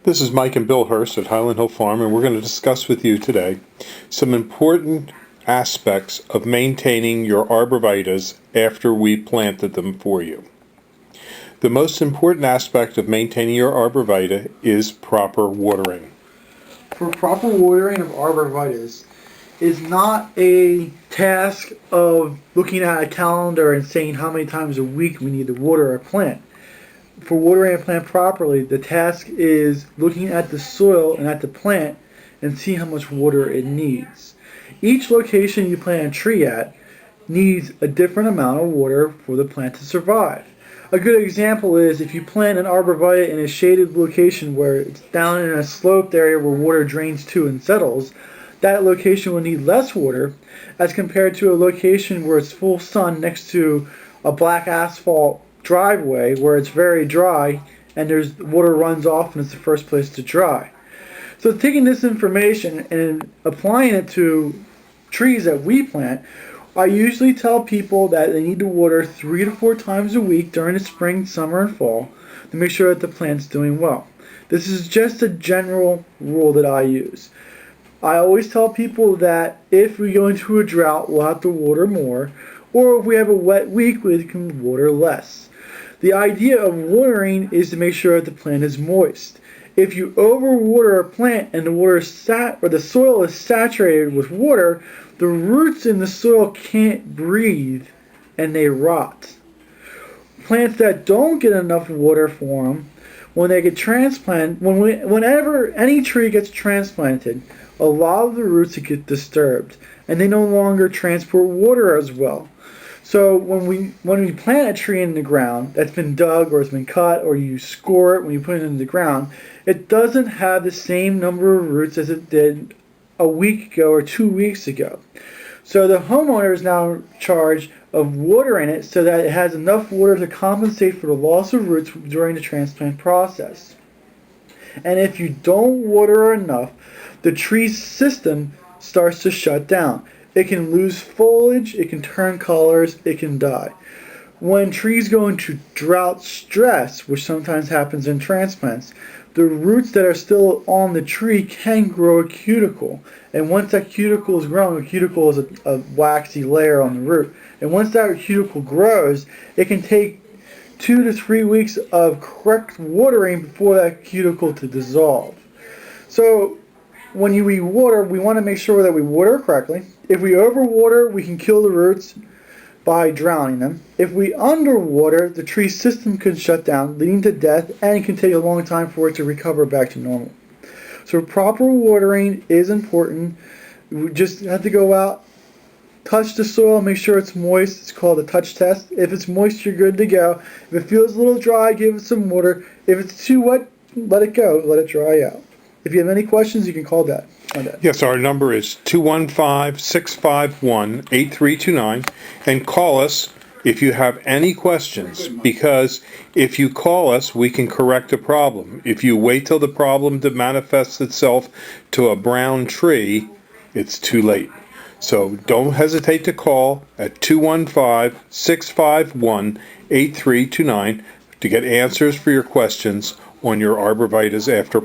This is Mike and Bill Hirst at Highland Hill Farm, and we're going to discuss with you today some important aspects of maintaining your arborvitas after we planted them for you. The most important aspect of maintaining your arborvita is proper watering. For proper watering of arborvitas is not a task of looking at a calendar and saying how many times a week we need to water a plant. For watering a plant properly, the task is looking at the soil and at the plant and see how much water it needs. Each location you plant a tree at needs a different amount of water for the plant to survive. A good example is if you plant an arborvita in a shaded location where it's down in a sloped area where water drains to and settles, that location will need less water as compared to a location where it's full sun next to a black asphalt driveway where it's very dry and there's water runs off and it's the first place to dry. So taking this information and applying it to trees that we plant, I usually tell people that they need to water 3 to 4 times a week during the spring, summer, and fall to make sure that the plant's doing well. This is just a general rule that I use. I always tell people that if we go into a drought, we'll have to water more, or if we have a wet week, we can water less. The idea of watering is to make sure that the plant is moist. If you overwater a plant and the soil is saturated with water, the roots in the soil can't breathe and they rot. Plants that don't get enough water for them, when they get transplanted, whenever any tree gets transplanted, a lot of the roots get disturbed and they no longer transport water as well. So when we plant a tree in the ground that's been dug or it's been cut, or you score it when you put it in the ground, it doesn't have the same number of roots as it did a week ago or 2 weeks ago. So the homeowner is now in charge of watering it so that it has enough water to compensate for the loss of roots during the transplant process. And if you don't water enough, the tree's system starts to shut down. It can lose foliage, it can turn colors, it can die. When trees go into drought stress, which sometimes happens in transplants, the roots that are still on the tree can grow a cuticle. And once that cuticle is grown, a cuticle is a waxy layer on the root. And once that cuticle grows, it can take 2 to 3 weeks of correct watering before that cuticle to dissolve. So when we water, we want to make sure that we water correctly. If we overwater, we can kill the roots by drowning them. If we underwater, the tree system can shut down, leading to death, and it can take a long time for it to recover back to normal. So proper watering is important. We just have to go out, touch the soil, make sure it's moist. It's called a touch test. If it's moist, you're good to go. If it feels a little dry, give it some water. If it's too wet, let it go, let it dry out. If you have any questions, you can call that. Yes, our number is 215-651-8329, and call us if you have any questions, because if you call us, we can correct a problem. If you wait till the problem to manifest itself to a brown tree, it's too late. So don't hesitate to call at 215-651-8329 to get answers for your questions on your arborvitas after